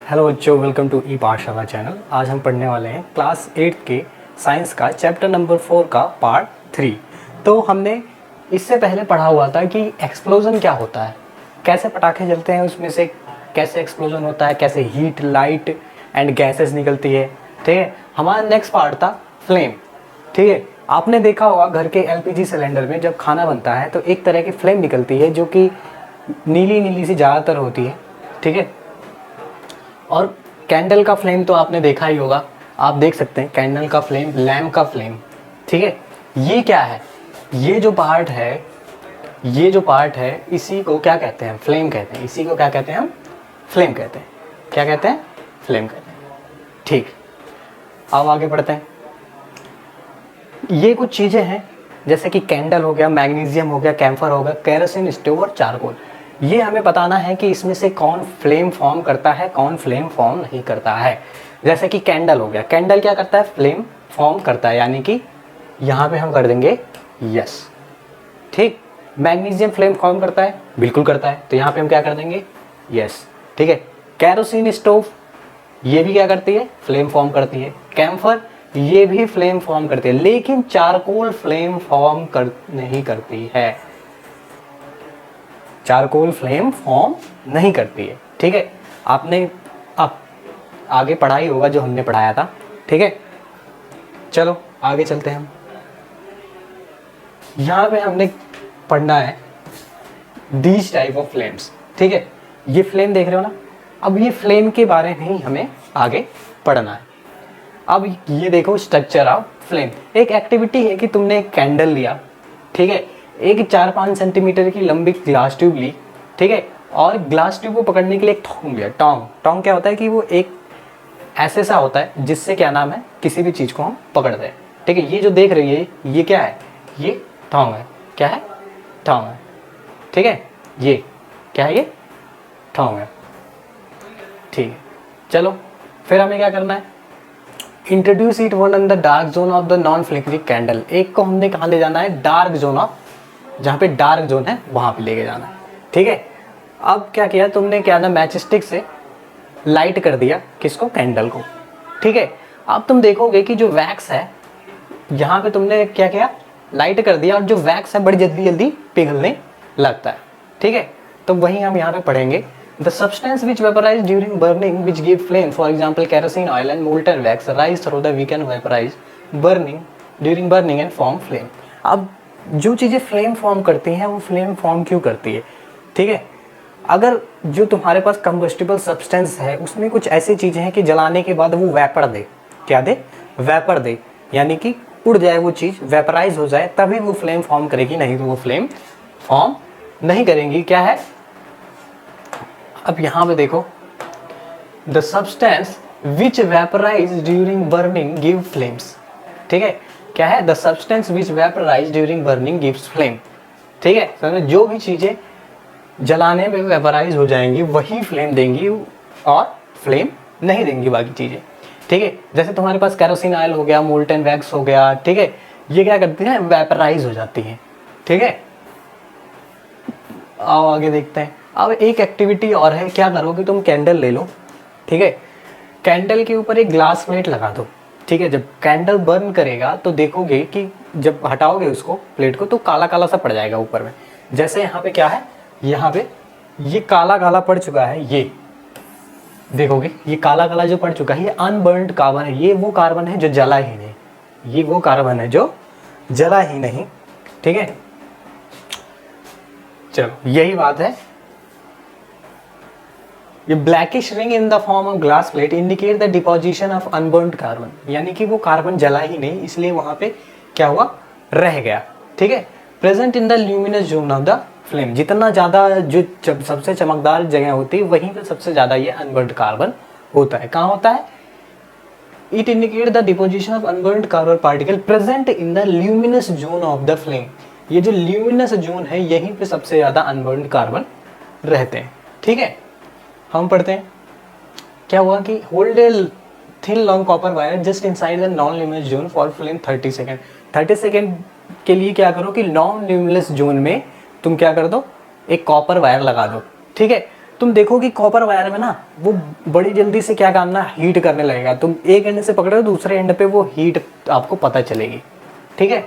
Hello बच्चों, welcome to ई पाठशाला channel. आज हम पढ़ने वाले हैं क्लास 8 के साइंस का चैप्टर नंबर 4 का पार्ट 3। तो हमने इससे पहले पढ़ा हुआ था कि एक्सप्लोजन क्या होता है, कैसे पटाखे जलते हैं, उसमें से कैसे एक्सप्लोजन होता है, कैसे हीट, लाइट एंड गैसेस निकलती है। ठीक है, हमारा नेक्स्ट पार्ट था फ्लेम। ठीक है, आपने देखा होगा घर के एलपीजी सिलेंडर में जब खाना बनता है तो एक तरह की फ्लेम निकलती है जो कि नीली नीली सी ज़्यादातर होती है। ठीक है, और कैंडल का फ्लेम तो आपने देखा ही होगा, आप देख सकते हैं कैंडल का फ्लेम, लैम्प का फ्लेम। ठीक है, ये क्या है, ये जो पार्ट है इसी को क्या कहते हैं, फ्लेम कहते हैं। इसी को क्या कहते हैं हम, फ्लेम कहते हैं। क्या कहते हैं, फ्लेम कहते हैं। ठीक, अब आगे बढ़ते हैं। ये कुछ चीज़ें हैं जैसे कि कैंडल हो गया, मैग्नीशियम हो गया, कैम्फर हो गया, केरोसिन, स्टोव और चारकोल। ये हमें बताना है कि इसमें से कौन फ्लेम फॉर्म करता है, कौन फ्लेम फॉर्म नहीं करता है। जैसे कि कैंडल हो गया, कैंडल क्या करता है, फ्लेम फॉर्म करता है, यानी कि यहाँ पे हम कर देंगे यस। ठीक, मैग्नीशियम फ्लेम फॉर्म करता है, बिल्कुल करता है, तो यहाँ पे हम क्या कर देंगे यस। ठीक है, केरोसिन स्टोव ये भी क्या करती है, फ्लेम फॉर्म करती है। कैम्फर ये भी फ्लेम फॉर्म करती है, लेकिन चारकोल फ्लेम फॉर्म नहीं करती है। चारकोल फ्लेम फॉर्म नहीं करती है। ठीक है, आपने अब आगे पढ़ा ही होगा जो हमने पढ़ाया था। ठीक है, चलो आगे चलते हैं हम। यहाँ पे हमने पढ़ना है दीज टाइप ऑफ फ्लेम्स। ठीक है, ये फ्लेम देख रहे हो ना, अब ये फ्लेम के बारे में ही हमें आगे पढ़ना है। अब ये देखो स्ट्रक्चर ऑफ फ्लेम। एक एक्टिविटी है कि तुमने एक कैंडल लिया, ठीक है, एक 4-5 सेंटीमीटर की लंबी ग्लास ट्यूब ली, ठीक है, और ग्लास ट्यूब को पकड़ने के लिए एक थोंग लिया। टोंग क्या होता है कि वो एक ऐसे सा होता है जिससे क्या नाम है, किसी भी चीज़ को हम पकड़ दें। ठीक है, ये जो देख रही है ये क्या है, ये थोंग है। क्या है, थोंग है। ठीक है, ये क्या है, ये थोंग है। ठीक है, चलो फिर हमें क्या करना है, introduce it one in the dark zone of the non flickering candle. एक को हमने कहाँ ले जाना है, डार्क जोन ऑफ, जहाँ पे डार्क जोन है वहाँ पे लेके जाना है। ठीक है, अब क्या किया तुमने, क्या ना मैचस्टिक से लाइट कर दिया किसको, कैंडल को। ठीक है, अब तुम देखोगे कि जो वैक्स है यहाँ पे तुमने क्या किया, लाइट कर दिया, और जो वैक्स है बड़ी जल्दी जल्दी पिघलने लगता है। ठीक है, तो वही हम यहाँ पे पढ़ेंगे, the substance which vaporize during burning which give flame, for example kerosene oil and molten wax rise through the weaken vaporize burning during burning and form flame। अब जो चीज़ें फ्लेम फॉर्म करती हैं वो फ्लेम फॉर्म क्यों करती है। ठीक है, अगर जो तुम्हारे पास कंबस्टिबल सब्सटेंस है उसमें कुछ ऐसी चीज़ें हैं कि जलाने के बाद वो वेपर दे, क्या दे, वेपर दे, यानी कि उड़ जाए वो चीज़, वेपराइज हो जाए, तभी वो फ्लेम फॉर्म करेगी, नहीं तो वो फ्लेम फॉर्म नहीं करेंगी। क्या है, अब यहाँ पे देखो, the substance which vaporise during burning give flames. ठीक है, क्या है, the substance which vaporise during burning gives flame. ठीक है, समझ, जो भी चीज़ें जलाने में वेपराइज हो जाएंगी वही फ्लेम देंगी और फ्लेम नहीं देंगी बाकी चीज़ें। ठीक है, जैसे तुम्हारे पास केरोसिन ऑयल हो गया, मोल्टन वैक्स हो गया, ठीक है, ये क्या करती हैं, वेपराइज हो जाती हैं। ठीक है, आओ आगे देखते हैं। अब एक एक्टिविटी और है, क्या करोगे तुम, कैंडल ले लो, ठीक है, कैंडल के ऊपर एक ग्लास प्लेट लगा दो। ठीक है, जब कैंडल बर्न करेगा तो देखोगे कि जब हटाओगे उसको प्लेट को तो काला काला सा पड़ जाएगा ऊपर में। जैसे यहाँ पे क्या है, यहाँ पे ये काला काला पड़ चुका है, ये देखोगे ये काला काला जो पड़ चुका है ये अनबर्न्ड कार्बन है। ये वो कार्बन है जो जला ही नहीं, ये वो कार्बन है जो जला ही नहीं। ठीक है, चलो यही बात है। ये blackish ring in the form of glass plate indicate the deposition of unburned carbon, यानी कि वो कार्बन जला ही नहीं, इसलिए वहां पे क्या हुआ, रह गया। ठीक है, present in the luminous zone of the flame, जितना ज्यादा जो सबसे चमकदार जगह होती है वहीं पे सबसे ज्यादा ये अनबर्न्ड कार्बन होता है। कहाँ होता है, it indicate the deposition of unburned carbon particle present in the luminous zone of the flame. ये जो ल्यूमिनस जोन है यहीं पे सबसे ज्यादा अनबर्न्ड कार्बन रहते हैं। ठीक है, हम पढ़ते हैं, क्या हुआ कि hold a thin long copper wire just inside the non luminous zone for flame 30 second. 30 second के लिए क्या करो कि नॉन ल्यूमिनस जोन में तुम क्या कर दो, एक कॉपर वायर लगा दो। ठीक है, तुम देखो कि कॉपर वायर में ना वो बड़ी जल्दी से क्या करना, हीट करने लगेगा। तुम एक एंड से पकड़ो, दूसरे एंड पे वो हीट आपको पता चलेगी, ठीक है।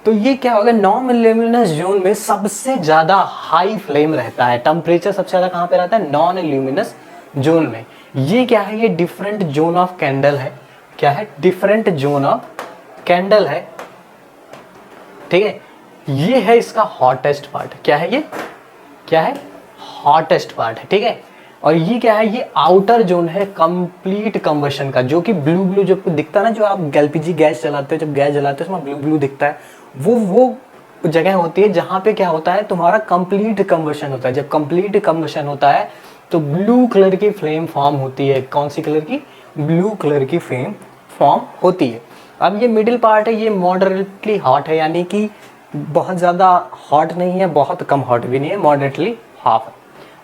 तो ये क्या होगा, नॉन ल्यूमिनस जोन में सबसे ज़्यादा हाई फ्लेम रहता है, टेम्परेचर सबसे ज़्यादा कहाँ पे रहता है, नॉन ल्यूमिनस जोन में। ये क्या है, ये डिफरेंट जोन ऑफ कैंडल है। क्या है, डिफरेंट जोन ऑफ कैंडल है, ठीक है। ये है इसका हॉटेस्ट पार्ट। क्या है ये, क्या है, हॉटेस्ट पार्ट है, ठीक है। और ये क्या है, ये आउटर जोन है कंप्लीट कंबशन का, जो कि ब्लू ब्लू जो दिखता है ना, जो आप एलपीजी गैस जलाते हो, जब गैस जलाते हो उसमें ब्लू ब्लू दिखता है, वो जगह होती है जहाँ पे क्या होता है, तुम्हारा कंप्लीट कंबशन होता है। जब कंप्लीट कंबशन होता है तो ब्लू कलर की फ्लेम फॉर्म होती है। कौन सी कलर की, ब्लू कलर की फ्लेम फॉर्म होती है। अब ये मिडिल पार्ट है, ये मॉडरेटली हॉट है, यानी कि बहुत ज़्यादा हॉट नहीं है, बहुत कम हॉट भी नहीं है, मॉडरेटली हाफ है,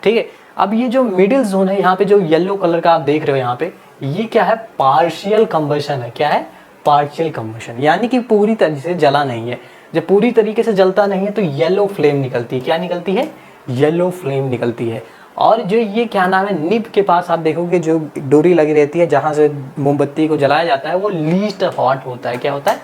ठीक है। अब ये जो मिडिल जोन है, यहाँ पे जो येलो कलर का आप देख रहे हो यहाँ पे, ये क्या है, पार्शियल कंबशन है। क्या है, पार्शियल कंबशन, यानी कि पूरी तरह से जला नहीं है। जब पूरी तरीके से जलता नहीं है तो येलो फ्लेम निकलती है। क्या निकलती है, येलो फ्लेम निकलती है। और जो ये क्या नाम है, निब के पास आप देखोगे जो डोरी लगी रहती है जहाँ से मोमबत्ती को जलाया जाता है, वो लीस्ट हॉट होता है। क्या होता है,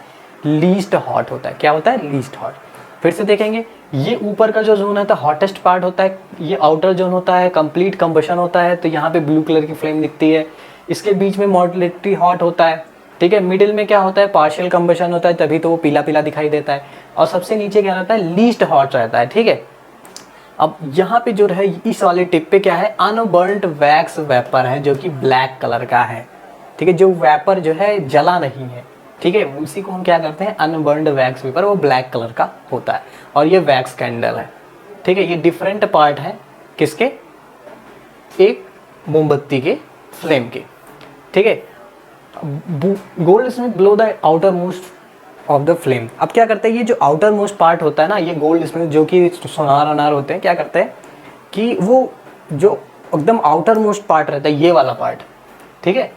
लीस्ट हॉट होता है। क्या होता है, लीस्ट हॉट। फिर से देखेंगे, ये ऊपर का जो जोन है तो हॉटेस्ट पार्ट होता है, ये आउटर जोन होता है, कंप्लीट कंबशन होता है, तो यहाँ पे ब्लू कलर की फ्लेम दिखती है। इसके बीच में मॉडरेटली हॉट होता है, ठीक है। मिडिल में क्या होता है, पार्शियल कंबशन होता है, तभी तो वो पीला पीला दिखाई देता है। और सबसे नीचे क्या रहता है, लीस्ट हॉट रहता है, ठीक है। अब यहाँ पे जो है इस वाले टिप पे क्या है, अनबर्न्ट वैक्स वेपर है, जो कि ब्लैक कलर का है, ठीक है। जो वेपर जो है जला नहीं है, ठीक है, उसी को हम क्या करते हैं, अनबर्न्ड वैक्स वेपर, वो ब्लैक कलर का होता है। और ये वैक्स कैंडल है, ठीक है। ये डिफरेंट पार्ट है किसके, एक मोमबत्ती के फ्लेम के, ठीक है। Gold Smith blow the outer most of the flame. अब क्या करते हैं, ये जो आउटर मोस्ट पार्ट होता है ना, ये गोल्ड स्मिथ जो कि सोनार अनार होते हैं, क्या करते हैं कि वो जो एकदम आउटर मोस्ट पार्ट रहता है, ये वाला पार्ट, ठीक है,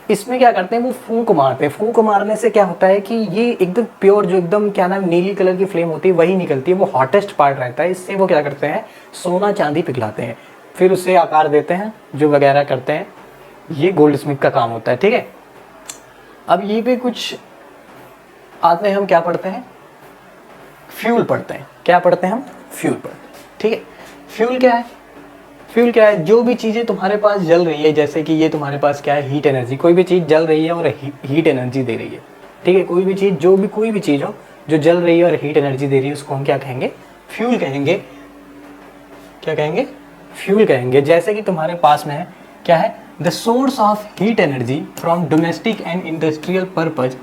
इसमें क्या करते हैं, वो फूंक मारते हैं। फूंक मारने से क्या होता है कि ये एकदम प्योर, जो एकदम क्या नाम, नीली कलर की फ्लेम होती है, वही निकलती है। वो हॉटेस्ट पार्ट रहता है। इससे वो क्या करते हैं, सोना चांदी पिघलाते हैं, फिर उसे आकार देते हैं, जो वगैरह करते हैं। ये गोल्ड स्मिथ का काम होता है, ठीक है। अब ये पे कुछ आते हैं, हम क्या पढ़ते हैं, फ्यूल पढ़ते हैं। क्या पढ़ते हैं हम, फ्यूल पढ़ते हैं, ठीक है। फ्यूल क्या है, फ्यूल क्या है, जो भी चीज़ें तुम्हारे पास जल रही है, जैसे कि ये तुम्हारे पास क्या है, हीट एनर्जी। कोई भी चीज़ जल रही है और हीट एनर्जी दे रही है, ठीक है। कोई भी चीज़, जो भी कोई भी चीज़ हो जो जल रही है और हीट एनर्जी दे रही है, उसको हम क्या कहेंगे, फ्यूल कहेंगे। क्या कहेंगे, फ्यूल कहेंगे। जैसे कि तुम्हारे पास में है, क्या है, the source of heat energy from domestic and industrial purpose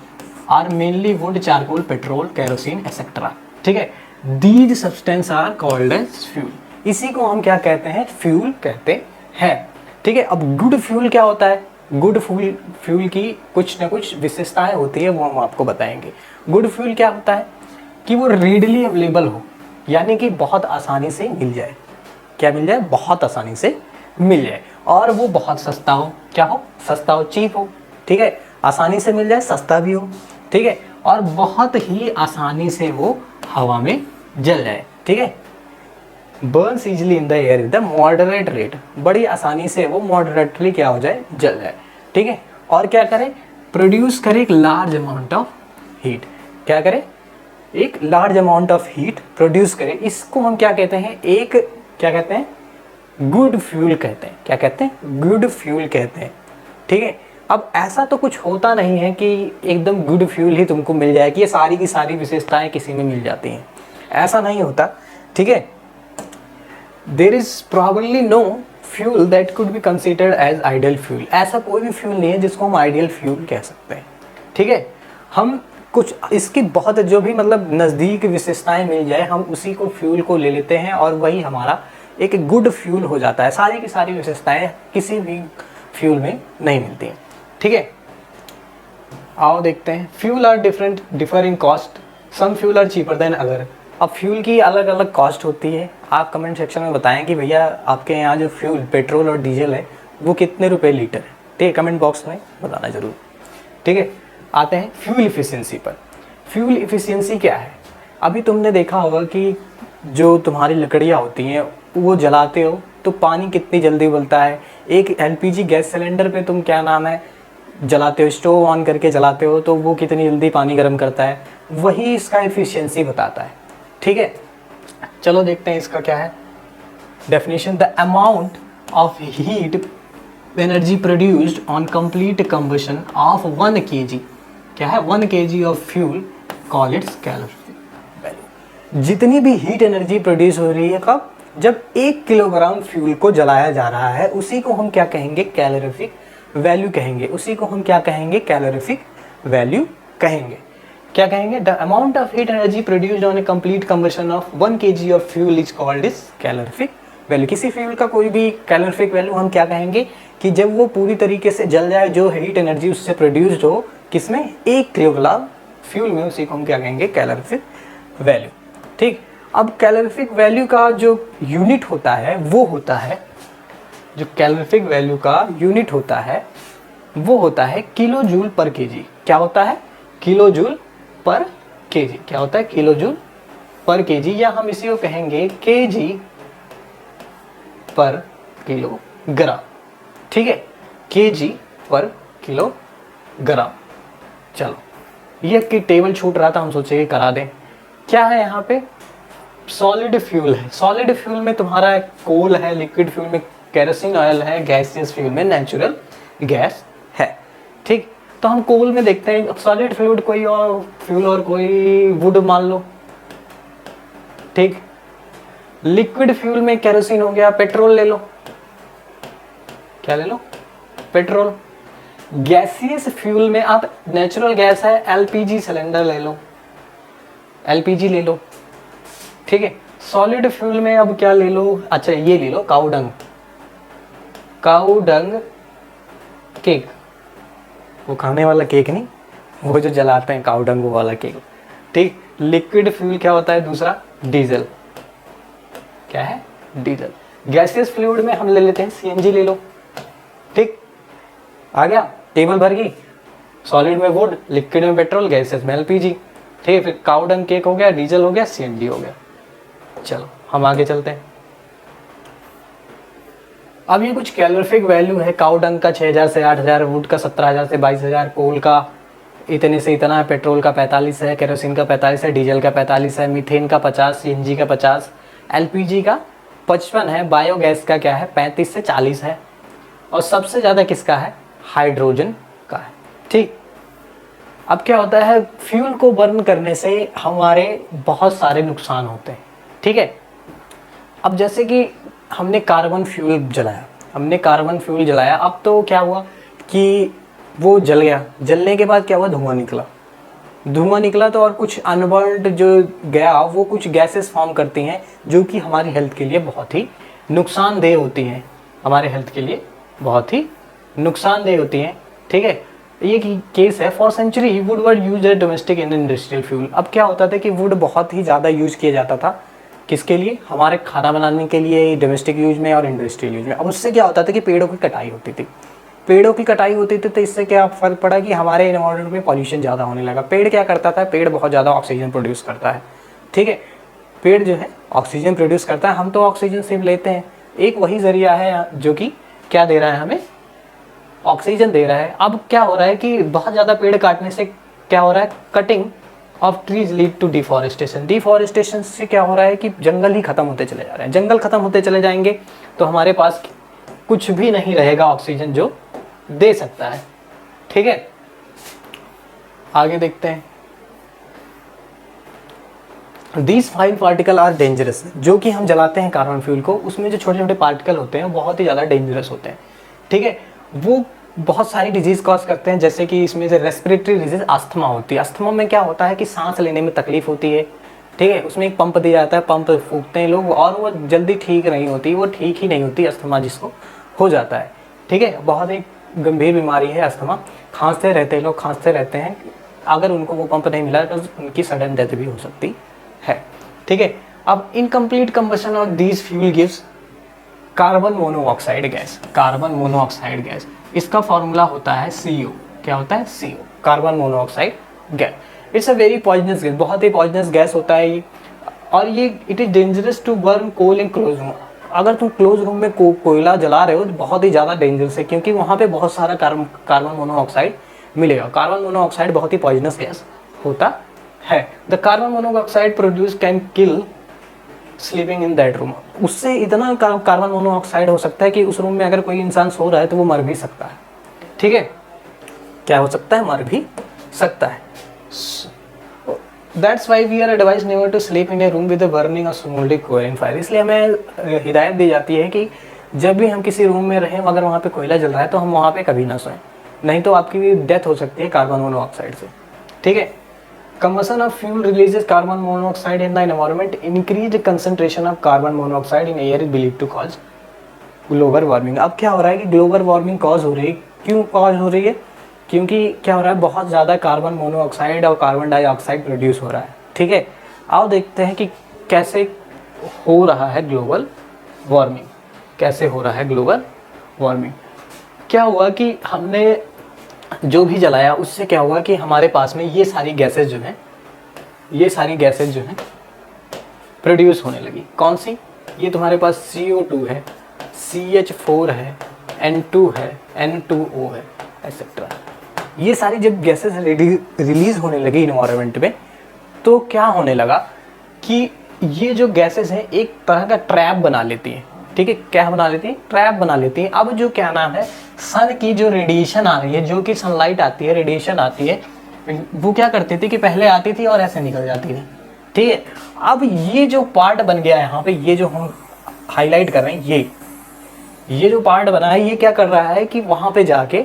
are mainly wood, charcoal, petrol, kerosene etcetera, ठीक है। These substance are called as fuel. इसी को हम क्या कहते हैं, फ्यूल कहते हैं, ठीक है। अब गुड फ्यूल क्या होता है, गुड फ्यूल की कुछ ना कुछ विशेषताएं होती है, वो हम आपको बताएंगे। गुड फ्यूल क्या होता है कि वो रेडली अवेलेबल हो, यानी कि बहुत आसानी से मिल जाए। क्या मिल जाए, बहुत आसानी से मिल जाए। और वो बहुत सस्ता हो, क्या हो, सस्ता हो, चीप हो, ठीक है। आसानी से मिल जाए, सस्ता भी हो, ठीक है। और बहुत ही आसानी से वो हवा में जल जाए, ठीक है। Burns easily in the air with the moderate rate, बड़ी आसानी से वो मॉडरेटली क्या हो जाए, जल जाए, ठीक है। और क्या करे, प्रोड्यूस करे एक लार्ज अमाउंट ऑफ हीट। क्या करे, एक large amount of heat produce करे। इसको हम क्या कहते हैं, एक क्या कहते हैं, गुड फ्यूल कहते हैं। क्या कहते हैं, गुड फ्यूल कहते हैं, ठीक है। अब ऐसा तो कुछ होता नहीं है कि एकदम गुड फ्यूल ही तुमको मिल जाए, कि ये सारी की सारी विशेषताएं किसी में मिल जाती हैं, ऐसा नहीं होता, ठीक है। There is probably no fuel that could be considered as ideal fuel. ऐसा कोई भी फ्यूल नहीं है जिसको हम आइडियल फ्यूल कह सकते हैं, ठीक है। हम कुछ इसकी बहुत जो भी मतलब नज़दीक विशेषताएं मिल जाए, हम उसी को फ्यूल को ले लेते हैं और वही हमारा एक गुड फ्यूल हो जाता है। सारी की सारी विशेषताएं किसी भी फ्यूल में नहीं मिलती हैं, ठीक है। आओ देखते हैं, fuel are differ in cost, some fuel are cheaper than other. अब फ्यूल की अलग अलग कॉस्ट होती है। आप कमेंट सेक्शन में बताएं कि भैया आपके यहाँ जो फ्यूल, पेट्रोल और डीजल है, वो कितने रुपए लीटर है, ठीक है। कमेंट बॉक्स में बताना जरूर, ठीक है। आते हैं फ्यूल इफिशियंसी पर। फ्यूल इफिशियंसी क्या है, अभी तुमने देखा होगा कि जो तुम्हारी लकड़ियाँ होती हैं वो जलाते हो तो पानी कितनी जल्दी उबलता है। एक एलपीजी गैस सिलेंडर पे तुम क्या नाम है जलाते हो, स्टोव ऑन करके जलाते हो, तो वो कितनी जल्दी पानी गर्म करता है, वही इसका एफिशिएंसी बताता है। ठीक है, चलो देखते हैं इसका क्या है definition. The amount of heat energy produced on complete combustion of 1 kg, क्या है 1 kg of fuel call it's calorific value. जितनी भी हीट एनर्जी प्रोड्यूस हो रही है कब, जब 1 किलोग्राम फ्यूल को जलाया जा रहा है, उसी को हम क्या कहेंगे कैलोरीफिक वैल्यू कहेंगे, उसी को हम क्या कहेंगे कैलोरीफिक वैल्यू कहेंगे। क्या कहेंगे, the amount of heat energy produced on A complete combustion of 1 kg of fuel is called is calorific value. किसी फ्यूल का कोई भी कैलोरीफिक वैल्यू हम क्या कहेंगे कि जब वो पूरी तरीके से जल जाए, जो हीट एनर्जी उससे प्रोड्यूस्ड हो, किसमें 1 किलोग्राम फ्यूल में, उसी को हम क्या कहेंगे कैलोरीफिक वैल्यू। ठीक, अब कैलोरीफिक वैल्यू का जो यूनिट होता है वो होता है, जो कैलोरीफिक वैल्यू का यूनिट होता है वो होता है किलो जूल पर केजी। क्या होता है किलो जूल पर केजी, क्या होता है किलो जूल पर केजी, या हम इसी को कहेंगे केजी पर किलोग्राम। ठीक है, केजी पर किलोग्राम। चलो, ये कि टेबल छूट रहा था, हम सोचे कि करा दें। क्या है यहाँ पे सॉलिड फ्यूल है, सॉलिड फ्यूल में तुम्हारा कोल है, लिक्विड फ्यूल में केरोसिन ऑयल है, गैसियस फ्यूल में नेचुरल गैस है। ठीक, तो हम कोल में देखते हैं सॉलिड फ्लूइड कोई और फ्यूल और कोई वुड मान लो। ठीक, लिक्विड फ्यूल में केरोसिन हो गया, पेट्रोल ले लो, क्या ले लो पेट्रोल। गैसियस फ्यूल में आप नेचुरल गैस है, एलपीजी सिलेंडर ले लो, एलपीजी ले लो। ठीक है, सॉलिड फ्यूल में अब क्या ले लो, अच्छा ये ले लो काउडंग, काउडंग केक, वो खाने वाला केक नहीं, वो जो जलाते हैं काउडंग वाला केक। ठीक, लिक्विड फ्यूल क्या होता है दूसरा डीजल, क्या है डीजल। गैसियस फ्लूइड में हम ले लेते हैं सीएनजी ले लो। ठीक, आ गया, टेबल भर गई। सॉलिड में वुड, लिक्विड में पेट्रोल, गैसियस में एलपीजी। ठीक है, फिर काउडंग केक हो गया, डीजल हो गया, सीएनजी हो गया। चलो हम आगे चलते हैं। अब ये कुछ कैलोरीफिक वैल्यू है, काउडंग का 6000 से 8000, वुड का 17000 से 22000, कोल का इतने से इतना है, पेट्रोल का 45 है, केरोसिन का 45 है, डीजल का 45 है, मीथेन का 50, सीएनजी का 50, एलपीजी का 55 है, बायोगैस का क्या है 35 से 40 है, और सबसे ज़्यादा किसका है हाइड्रोजन का है। ठीक, अब क्या होता है फ्यूल को बर्न करने से हमारे बहुत सारे नुकसान होते हैं। ठीक है, अब जैसे कि हमने कार्बन फ्यूल जलाया, हमने कार्बन फ्यूल जलाया, अब तो क्या हुआ कि वो जल गया, जलने के बाद क्या हुआ धुआं निकला, धुआं निकला तो और कुछ अनबर्न्ड जो गया वो कुछ गैसेस फॉर्म करती हैं जो कि हमारी हेल्थ के लिए बहुत ही नुकसानदेह होती हैं, हमारे हेल्थ के लिए बहुत ही नुकसानदेह होती हैं। ठीक है, ये केस है for century wood were use as domestic and industrial fuel. अब क्या होता था कि वुड बहुत ही ज़्यादा यूज किया जाता था, किसके लिए हमारे खाना बनाने के लिए, डोमेस्टिक यूज में और इंडस्ट्रियल यूज में। अब उससे क्या होता था कि पेड़ों की कटाई होती थी, पेड़ों की कटाई होती थी तो इससे क्या फर्क पड़ा कि हमारे एनवायरनमेंट में पॉल्यूशन ज़्यादा होने लगा। पेड़ क्या करता था, पेड़ बहुत ज़्यादा ऑक्सीजन प्रोड्यूस करता है। ठीक है, पेड़ जो है ऑक्सीजन प्रोड्यूस करता है, हम तो ऑक्सीजन सिर्फ लेते हैं, एक वही जरिया है जो कि क्या दे रहा है हमें ऑक्सीजन दे रहा है। अब क्या हो रहा है कि बहुत ज़्यादा पेड़ काटने से क्या हो रहा है cutting of trees lead to deforestation. Deforestation से क्या हो रहा है कि जंगल ही खत्म होते चले जा रहे हैं, जंगल खत्म होते चले जाएंगे तो हमारे पास कुछ भी नहीं रहेगा ऑक्सीजन जो दे सकता है। ठीक है, आगे देखते हैं। These fine particle are dangerous, जो कि हम जलाते हैं कार्बन फ्यूल को, उसमें जो छोटे छोटे पार्टिकल होते हैं बहुत ही ज़्यादा डेंजरस होते हैं। ठीक है, वो बहुत सारी डिजीज़ कॉज करते हैं, जैसे कि इसमें से रेस्पिरेटरी डिजीज़ अस्थमा होती है। अस्थमा में क्या होता है कि सांस लेने में तकलीफ होती है। ठीक है, उसमें एक पंप दिया जाता है, पंप फूकते हैं लोग और वो जल्दी ठीक नहीं होती, वो ठीक ही नहीं होती अस्थमा जिसको हो जाता है। ठीक है, बहुत ही गंभीर बीमारी है अस्थमा, खांसते रहते हैं लोग, खांसते रहते हैं, अगर उनको वो पंप नहीं मिला तो उनकी सडन डेथ भी हो सकती है। ठीक है, अब incomplete combustion of these fuel gives carbon monoxide gas. Carbon monoxide gas, इसका फॉर्मूला होता है CO। क्या होता है CO, carbon monoxide gas. It's a very poisonous gas, बहुत ही पॉइजनस गैस होता है ये, और ये it is dangerous to burn coal and close. अगर तुम क्लोज रूम में कोयला जला रहे हो तो बहुत ही ज़्यादा डेंजरस है, क्योंकि वहाँ पे बहुत सारा कार्बन मोनोऑक्साइड मिलेगा। कार्बन मोनोऑक्साइड बहुत ही पॉइजनस गैस होता है। The carbon monoxide produce can kill sleeping in that room. उससे इतना कार्बन मोनोऑक्साइड हो सकता है कि उस रूम में अगर कोई इंसान सो रहा है तो वो मर भी सकता है। ठीक है, क्या हो सकता है, मर भी सकता है। That's why we are advise never to sleep in a room with burning or smouldering कोयला फायर। इसलिए हमें हिदायत दी जाती है कि जब भी हम किसी रूम में रहें, अगर वहाँ पे कोयला जल रहा है तो हम वहाँ पे कभी ना सोएं, नहीं तो आपकी डेथ हो सकती है कार्बन मोनोऑक्साइड से। ठीक है, combustion of fuel releases carbon monoxide in the environment. Increased concentration of carbon monoxide in air is believed to cause global warming. अब क्या हो रहा है कि ग्लोबल वार्मिंग कॉज हो रही है। क्यों कॉज हो रही है? क्योंकि क्या हो रहा है, बहुत ज़्यादा कार्बन मोनोऑक्साइड और कार्बन डाइऑक्साइड प्रोड्यूस हो रहा है। ठीक है, आओ देखते हैं कि कैसे हो रहा है ग्लोबल वार्मिंग। कैसे हो रहा है ग्लोबल वार्मिंग? क्या हुआ कि हमने जो भी जलाया उससे क्या हुआ कि हमारे पास में ये सारी गैसेस जो हैं, ये सारी गैसेस जो हैं प्रोड्यूस होने लगी। कौन सी? ये तुम्हारे पास CO2 है, CH4 है, N2 है, N2O है, एक्सेट्रा। ये सारी जब गैसेस रिलीज होने लगी इन्वायरमेंट में, तो क्या होने लगा कि ये जो गैसेस हैं एक तरह का ट्रैप बना लेती हैं। ठीक है, क्या बना लेती है? ट्रैप बना लेती है। अब जो क्या नाम है, सन की जो रेडिएशन आ रही है, जो कि सनलाइट आती है, रेडिएशन आती है, वो क्या करती थी कि पहले आती थी और ऐसे निकल जाती थी। ठीक है, अब ये जो पार्ट बन गया है यहाँ पे, ये जो हम हाईलाइट कर रहे हैं, ये जो पार्ट बना है, ये क्या कर रहा है कि वहाँ पे जाके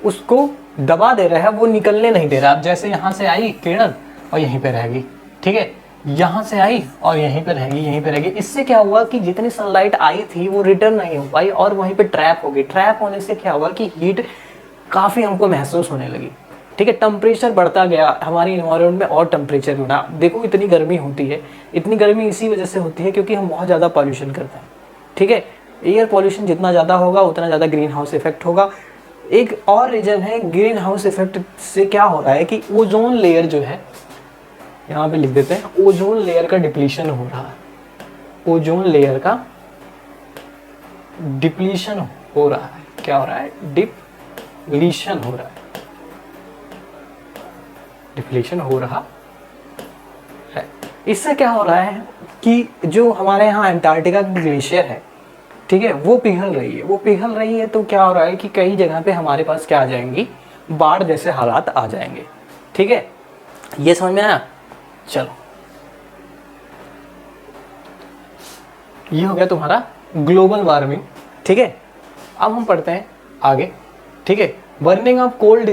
उसको दबा दे रहा है, वो निकलने नहीं दे रहा। अब जैसे यहाँ से आई किरण और यहीं पे रहेगी। ठीक है, यहाँ से आई और यहीं पे रहेगी, यहीं पे रहेगी। इससे क्या हुआ कि जितनी सनलाइट आई थी वो रिटर्न नहीं हो पाई और वहीं पे ट्रैप हो गई। ट्रैप होने से क्या हुआ कि हीट काफ़ी हमको महसूस होने लगी। ठीक है, टेम्परेचर बढ़ता गया हमारी इन्वायरमेंट में, और टेम्परेचर बढ़ा। देखो इतनी गर्मी होती है, इतनी गर्मी इसी वजह से होती है क्योंकि हम बहुत ज़्यादा पॉल्यूशन करते हैं। ठीक है, एयर पॉल्यूशन जितना ज़्यादा होगा उतना ज़्यादा ग्रीन हाउस इफेक्ट होगा। एक और रीजन है ग्रीन हाउस इफेक्ट से क्या हो रहा है कि ओजोन लेयर जो है, यहाँ पे लिख देते हैं, ओजोन लेयर का डिप्लीशन हो रहा है। ओजोन लेयर का डिप्लीशन हो रहा है। क्या हो रहा है? डिप्लीशन हो रहा है। डिप्लीशन हो रहा है। इससे क्या हो रहा है कि जो हमारे यहाँ अंटार्कटिका की ग्लेशियर है, ठीक है, वो पिघल रही है। वो पिघल रही है तो क्या हो रहा है कि कई जगह पे हमारे पास क्या आ जाएंगी, बाढ़ जैसे हालात आ जाएंगे। ठीक है, ये समझ में आया? चलो, ये हो गया तुम्हारा ग्लोबल वार्मिंग। ठीक है, अब हम पढ़ते हैं आगे। ठीक है, burning of coal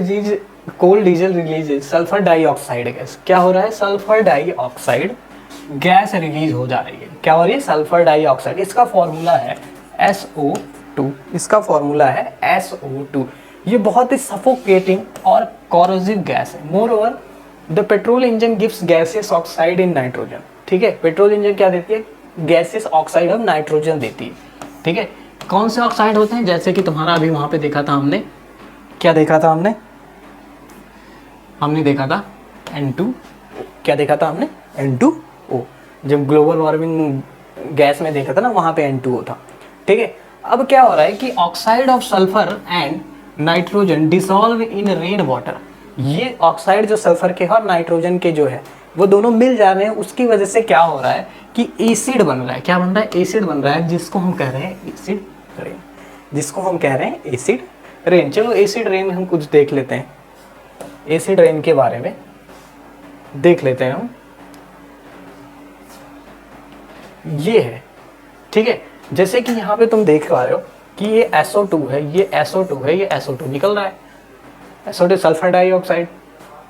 diesel release sulphur dioxide gas. क्या हो रहा है? सल्फर डाइऑक्साइड गैस रिलीज हो जा रही है। क्या हो रही है? Sulphur dioxide. इसका फॉर्मूला है SO2। इसका फॉर्मूला है SO2। ये बहुत ही सफोकेटिंग और कॉरोसिव गैस है। More over the petrol engine gives gases oxide in nitrogen. ठीक है, पेट्रोल इंजन क्या देती है? गैसेस ऑक्साइड ऑफ नाइट्रोजन देती है। ठीक है, कौन से ऑक्साइड होते हैं? जैसे कि तुम्हारा अभी वहां पे देखा था हमने, क्या देखा था हमने? हमने देखा था N2। क्या देखा था हमने? N2O। जब ग्लोबल वार्मिंग गैस में देखा था ना, वहां पे N2O था। ठीक है, अब क्या हो रहा है कि oxide of sulphur and nitrogen dissolve in rain water. ये ऑक्साइड जो सल्फर के और नाइट्रोजन के जो है वो दोनों मिल जा रहे हैं। उसकी वजह से क्या हो रहा है कि एसिड बन रहा है। क्या बन रहा है? एसिड बन रहा है, जिसको हम कह रहे हैं एसिड रेन। जिसको हम कह रहे हैं एसिड रेन। चलो एसिड रेन हम कुछ देख लेते हैं। एसिड रेन के बारे में देख लेते हैं हम। ये है, ठीक है, जैसे कि यहाँ पे तुम देख पा रहे हो कि ये SO2 है, ये SO2 है, ये SO2 निकल रहा है। SO2 sulphur dioxide.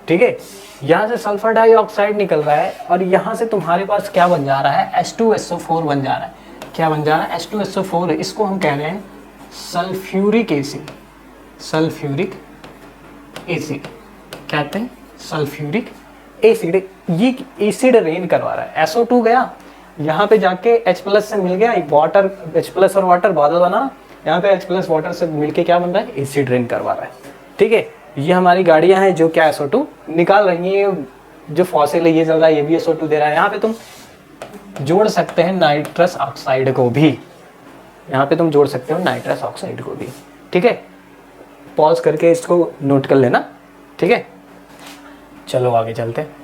ठीक है, यहाँ से सल्फर डाइऑक्साइड निकल रहा है और यहाँ से तुम्हारे पास क्या बन जा रहा है? H2SO4 बन जा रहा है। क्या बन जा रहा है? H2SO4। इसको हम कह रहे हैं सल्फ्यूरिक एसिड। सल्फ्यूरिक एसिड कहते हैं, सल्फ्यूरिक एसिड। ये एसिड रेन करवा रहा है। SO2 गया, यहाँ पे जाके H+ से मिल गया, वाटर, H+ और वाटर बादल बना, यहाँ पे H+ वाटर से मिलके क्या बन रहा है? एसिड रेन करवा रहा है। ठीक है, ये हमारी गाड़ियां हैं जो क्या SO2 निकाल रही हैं। जो फॉसिल है ये चल रहा है, ये भी SO2 दे रहा है। यहाँ पे तुम जोड़ सकते हैं नाइट्रस ऑक्साइड को भी। यहाँ पे तुम जोड़ सकते हो नाइट्रस ऑक्साइड को भी, ठीक है। पॉज करके इसको नोट कर लेना, ठीक है। चलो आगे चलते हैं।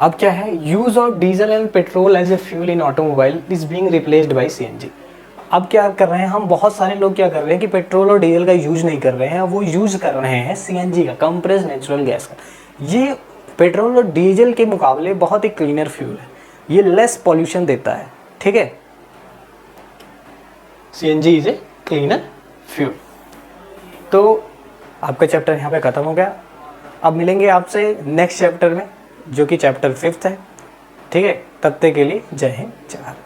अब क्या है, use of diesel and petrol as a fuel in automobile is being replaced by CNG. अब क्या कर रहे हैं हम, बहुत सारे लोग क्या कर रहे हैं कि पेट्रोल और डीजल का यूज नहीं कर रहे हैं, वो यूज कर रहे हैं सीएनजी का, कंप्रेस्ड नेचुरल गैस का। ये पेट्रोल और डीजल के मुकाबले बहुत ही क्लीनर फ्यूल है, ये लेस पॉल्यूशन देता है, ठीक है। CNG is a cleaner fuel. तो आपका चैप्टर यहाँ पे खत्म हो गया। अब मिलेंगे आपसे नेक्स्ट चैप्टर में, जो कि चैप्टर 5 है, ठीक है। तब तक के लिए जय हिंद जय भारत।